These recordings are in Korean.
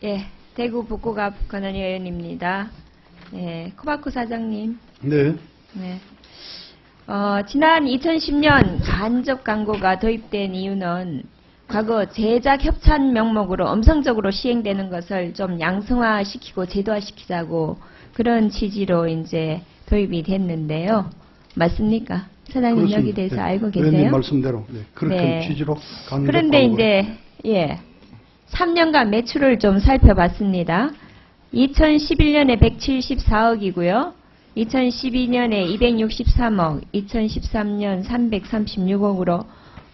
예, 대구 북구갑 권한희 의원입니다. 예, 코바코 사장님. 네. 네. 지난 2010년 간접 광고가 도입된 이유는 과거 제작 협찬 명목으로 엄성적으로 시행되는 것을 좀 양성화시키고 제도화시키자고 그런 취지로 이제 도입이 됐는데요. 맞습니까? 사장님 그렇습니다. 여기 대해서 네. 알고 계세요? 의원님 말씀대로 그렇게 네. 취지로 간접 그런데 광고를. 이제 예, 3년간 매출을 좀 살펴봤습니다. 2011년에 174억이고요. 2012년에 263억, 2013년 336억으로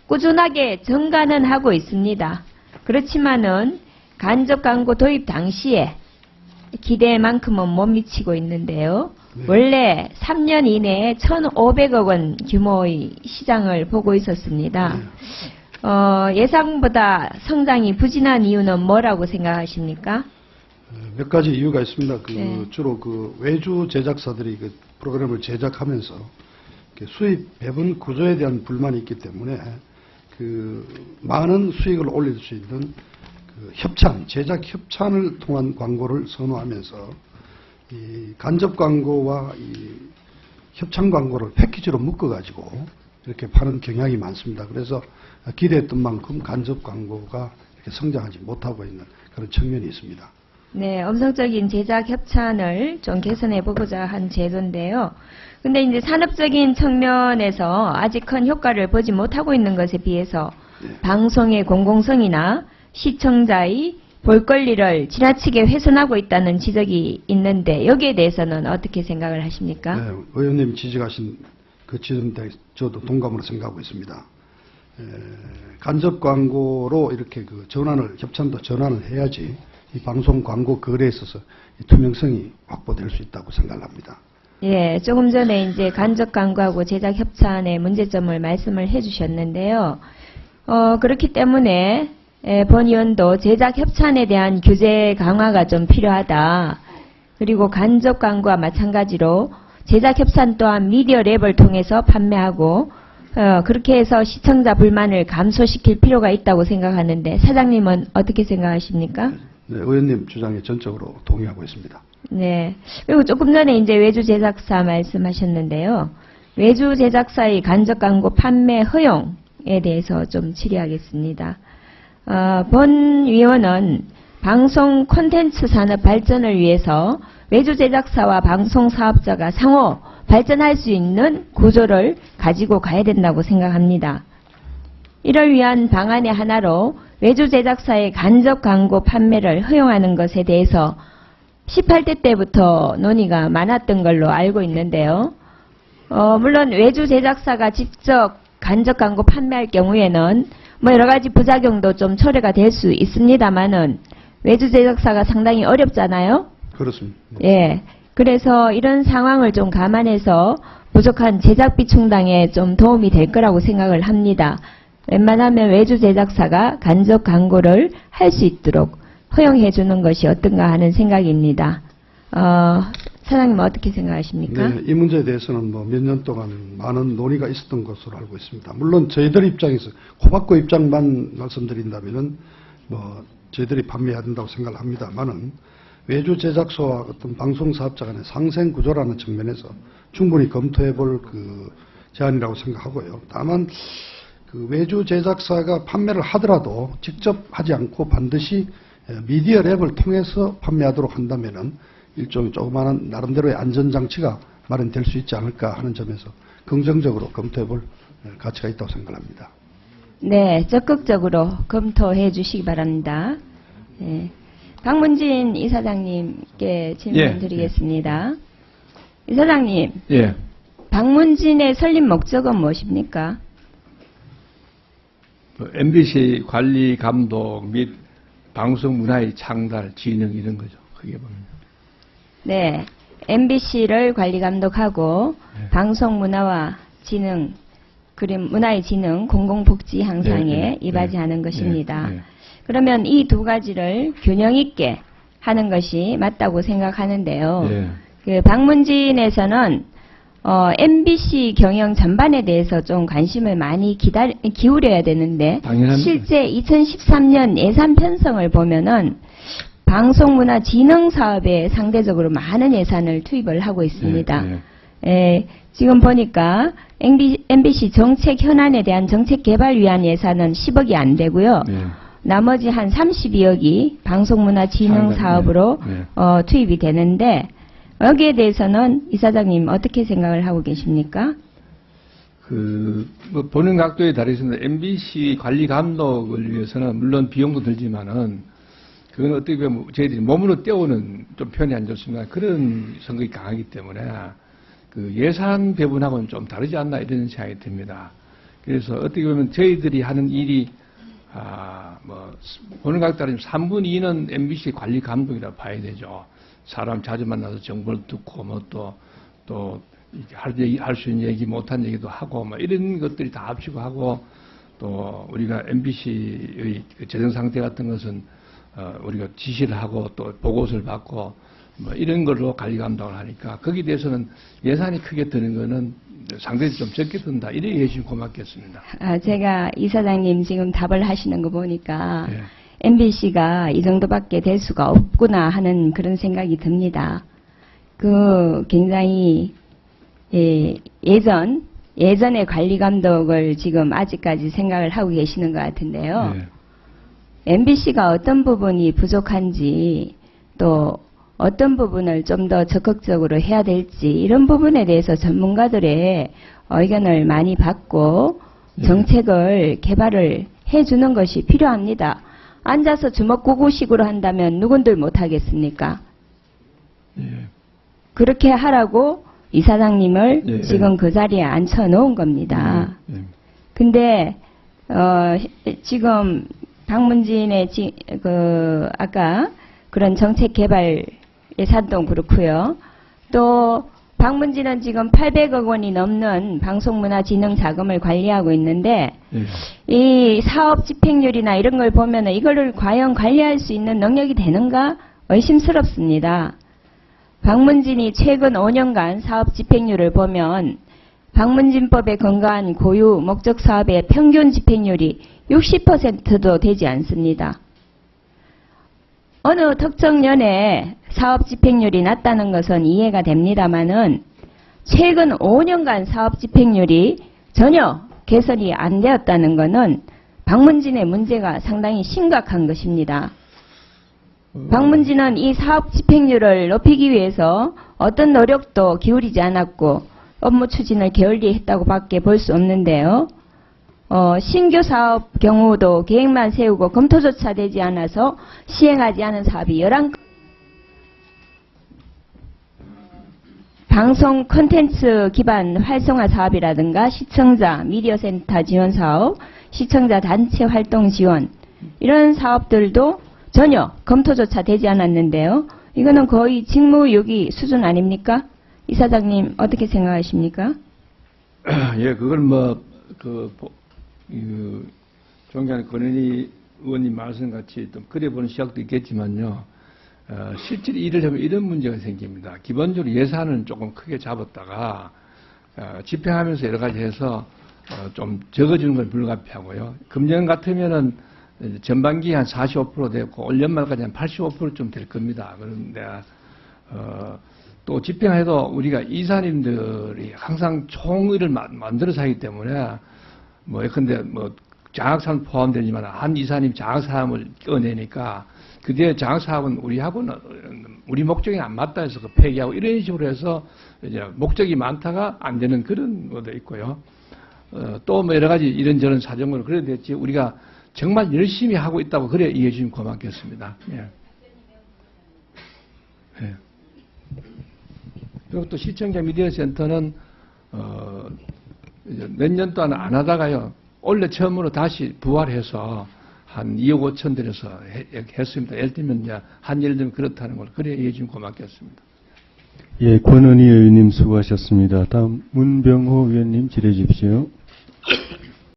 꾸준하게 증가는 하고 있습니다. 그렇지만은 간접 광고 도입 당시에 기대만큼은 못 미치고 있는데요. 네. 원래 3년 이내에 1,500억 원 규모의 시장을 보고 있었습니다. 네. 예상보다 성장이 부진한 이유는 뭐라고 생각하십니까? 몇 가지 이유가 있습니다. 네. 주로 외주 제작사들이 프로그램을 제작하면서 수입 배분 구조에 대한 불만이 있기 때문에 많은 수익을 올릴 수 있는 제작 협찬을 통한 광고를 선호하면서 이 간접 광고와 이 협찬 광고를 패키지로 묶어가지고 이렇게 파는 경향이 많습니다. 그래서 기대했던 만큼 간접 광고가 이렇게 성장하지 못하고 있는 그런 측면이 있습니다. 네, 엄성적인 제작 협찬을 좀 개선해 보고자 한 제도인데요. 근데 이제 산업적인 측면에서 아직 큰 효과를 보지 못하고 있는 것에 비해서 방송의 공공성이나 시청자의 볼 권리를 지나치게 훼손하고 있다는 지적이 있는데 여기에 대해서는 어떻게 생각을 하십니까? 네, 의원님 지적하신 그 지점에 저도 동감으로 생각하고 있습니다. 간접 광고로 이렇게 협찬도 전환을 해야지 이 방송 광고 거래에 있어서 이 투명성이 확보될 수 있다고 생각합니다. 예, 조금 전에 이제 간접 광고하고 제작 협찬의 문제점을 말씀을 해주셨는데요. 그렇기 때문에 본 의원도 제작 협찬에 대한 규제 강화가 좀 필요하다. 그리고 간접 광고와 마찬가지로 제작 협찬 또한 미디어 랩을 통해서 판매하고 그렇게 해서 시청자 불만을 감소시킬 필요가 있다고 생각하는데 사장님은 어떻게 생각하십니까? 네, 의원님 주장에 전적으로 동의하고 있습니다. 네. 그리고 조금 전에 이제 외주 제작사 말씀하셨는데요. 외주 제작사의 간접 광고 판매 허용에 대해서 좀 질의하겠습니다. 본 위원은 방송 콘텐츠 산업 발전을 위해서 외주 제작사와 방송 사업자가 상호 발전할 수 있는 구조를 가지고 가야 된다고 생각합니다. 이를 위한 방안의 하나로 외주 제작사의 간접 광고 판매를 허용하는 것에 대해서 18대 때부터 논의가 많았던 걸로 알고 있는데요. 물론 외주 제작사가 직접 간접 광고 판매할 경우에는 여러 가지 부작용도 좀 초래가 될 수 있습니다만은 외주 제작사가 상당히 어렵잖아요. 그렇습니다. 예. 그래서 이런 상황을 좀 감안해서 부족한 제작비 충당에 좀 도움이 될 거라고 생각을 합니다. 웬만하면 외주 제작사가 간접 광고를 할 수 있도록 허용해 주는 것이 어떤가 하는 생각입니다. 사장님 어떻게 생각하십니까? 네, 이 문제에 대해서는 몇 년 동안 많은 논의가 있었던 것으로 알고 있습니다. 물론 저희들 입장에서 코바코 입장만 말씀드린다면은 저희들이 판매해야 된다고 생각을 합니다만은 외주 제작소와 어떤 방송 사업자 간의 상생 구조라는 측면에서 충분히 검토해 볼 제안이라고 생각하고요. 다만 외주 제작사가 판매를 하더라도 직접 하지 않고 반드시 미디어 랩을 통해서 판매하도록 한다면은 일종의 조그마한 나름대로의 안전장치가 마련될 수 있지 않을까 하는 점에서 긍정적으로 검토해 볼 가치가 있다고 생각합니다. 네, 적극적으로 검토해 주시기 바랍니다. 네. 박문진 이사장님께 질문 드리겠습니다. 이사장님, 박문진의 설립 목적은 무엇입니까? MBC 관리 감독 및 방송 문화의 창달, 진흥 이런 거죠. 크게 보면. 네, MBC를 관리 감독하고 방송 문화와 진흥, 그리고 문화의 진흥, 공공복지 향상에 이바지하는 것입니다. 그러면 이 두 가지를 균형 있게 하는 것이 맞다고 생각하는데요. 박문진에서는 MBC 경영 전반에 대해서 좀 관심을 많이 기울여야 되는데 당연합니다. 실제 2013년 예산 편성을 보면은 방송문화진흥사업에 상대적으로 많은 예산을 투입을 하고 있습니다. 지금 보니까 MBC 정책 현안에 대한 정책 개발 위한 예산은 10억이 안 되고요. 나머지 한 32억이 방송문화진흥사업으로 투입이 되는데 여기에 대해서는 이사장님 어떻게 생각을 하고 계십니까? 뭐 보는 각도에 다르겠습니다. MBC 관리 감독을 위해서는 물론 비용도 들지만은 그건 어떻게 보면 저희들이 몸으로 때우는 좀 표현이 안 좋습니다. 그런 성격이 강하기 때문에 그 예산 배분하고는 좀 다르지 않나 이런 생각이 듭니다. 그래서 어떻게 보면 저희들이 하는 일이 뭐 보는 각도에 따르면 3분의 2는 MBC 관리 감독이라 봐야 되죠. 사람 자주 만나서 정보를 듣고 뭐 또 할 수 있는 얘기 못한 얘기도 하고 뭐 이런 것들이 다 합치고 하고 또 우리가 MBC의 재정 상태 같은 것은 우리가 지시를 하고 또 보고서를 받고 뭐 이런 걸로 관리 감독을 하니까 거기에 대해서는 예산이 크게 드는 거는 상대적으로 좀 적게 든다. 이렇게 얘기해 주시면 고맙겠습니다. 제가 이사장님 지금 답을 하시는 거 보니까 MBC가 이 정도밖에 될 수가 없구나 하는 그런 생각이 듭니다. 굉장히 예전의 관리 감독을 지금 아직까지 생각을 하고 계시는 것 같은데요. MBC가 어떤 부분이 부족한지 또 어떤 부분을 좀 더 적극적으로 해야 될지 이런 부분에 대해서 전문가들의 의견을 많이 받고 정책을 개발을 해주는 것이 필요합니다. 앉아서 주먹구구식으로 한다면 누군들 못하겠습니까? 그렇게 하라고 이사장님을 지금 그 자리에 앉혀놓은 겁니다. 근데 지금 박문진의 아까 그런 정책 개발 예산도 그렇고요. 또 박문진은 지금 800억 원이 넘는 방송문화진흥 자금을 관리하고 있는데 이 사업 집행률이나 이런 걸 보면 이거를 과연 관리할 수 있는 능력이 되는가 의심스럽습니다. 박문진이 최근 5년간 사업 집행률을 보면 박문진법에 근거한 고유 목적 사업의 평균 집행률이 60%도 되지 않습니다. 어느 특정 년에 사업 집행률이 낮다는 것은 이해가 됩니다만은 최근 5년간 사업 집행률이 전혀 개선이 안 되었다는 것은 박문진의 문제가 상당히 심각한 것입니다. 박문진은 이 사업 집행률을 높이기 위해서 어떤 노력도 기울이지 않았고 업무 추진을 게을리했다고 밖에 볼 수 없는데요. 신규 사업 경우도 계획만 세우고 검토조차 되지 않아서 시행하지 않은 사업이 11건. 방송 콘텐츠 기반 활성화 사업이라든가 시청자 미디어 센터 지원 사업, 시청자 단체 활동 지원 이런 사업들도 전혀 검토조차 되지 않았는데요. 이거는 거의 직무유기 수준 아닙니까? 이사장님 어떻게 생각하십니까? 그걸 존경하는 권은희 의원님 말씀같이 좀 그려보는 시각도 있겠지만요. 실제로 일을 하면 이런 문제가 생깁니다. 기본적으로 예산은 조금 크게 잡았다가 집행하면서 여러 가지 해서 좀 적어주는 걸 불가피하고요. 금년 같으면은 전반기 한 45% 됐고 올 연말까지 한 85%좀 될 겁니다. 그런데 또 집행해도 우리가 이사님들이 항상 총의를 만들어서 하기 때문에 예컨대 장학사업 포함되지만 한 이사님 장학사업을 껴내니까 그 뒤에 장학사업은 우리하고는 우리 목적이 안 맞다 해서 폐기하고 이런 식으로 해서 이제 목적이 많다가 안 되는 그런 것도 있고요. 또 여러 가지 이런저런 사정으로 그래 됐지 우리가 정말 열심히 하고 있다고 그래 이해해 주시면 고맙겠습니다. 그리고 또 시청자 미디어 센터는 몇 년 동안 안 하다가요. 원래 처음으로 다시 부활해서 한 2억 5천 들여서 했습니다. 예를 들면 예를 들면 그렇다는 걸 그래 이해해 주시면 고맙겠습니다. 권은희 의원님 수고하셨습니다. 다음 문병호 위원님 질의해 주십시오.